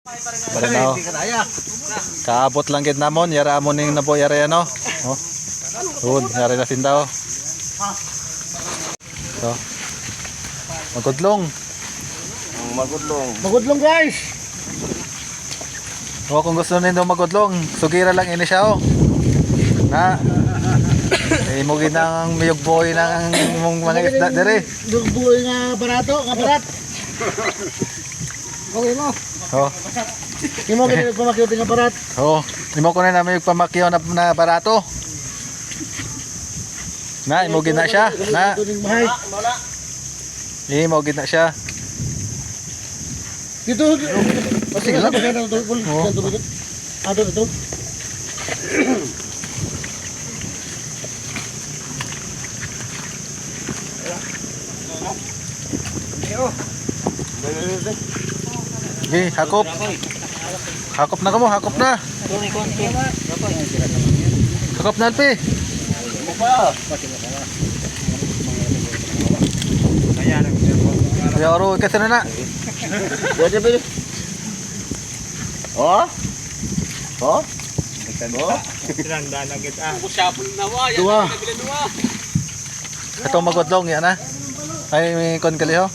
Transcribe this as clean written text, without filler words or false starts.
Paranaw. Kaabot lang gid namon, yara mo ning nabo yara ano. Oh. Good, yara na sindaw. So. Magudlong. Magudlong guys. O kung gusto nindo magudlong, sugira lang ini siya oh. Na. Mo ginang miyog boy nang imong mga isda dire. Dugboy nga barato, nga barat. Okay mo. Oh. Imo gid pamakyot nga barat. Oh, imo ko na miyog pamakyo na barato. Na imo gid na siya. Na. Imo gid na siya. Dito. Sige lang. Ato ito. Gi, hakop. Hakop na kamo, hakop na. Hakop na alpi. Ya oro kasi na. Oh? Oh? Tinanda na kita. Kusapon na wa. Dua. Ito magudlong yan na. Ay may kon kaliho.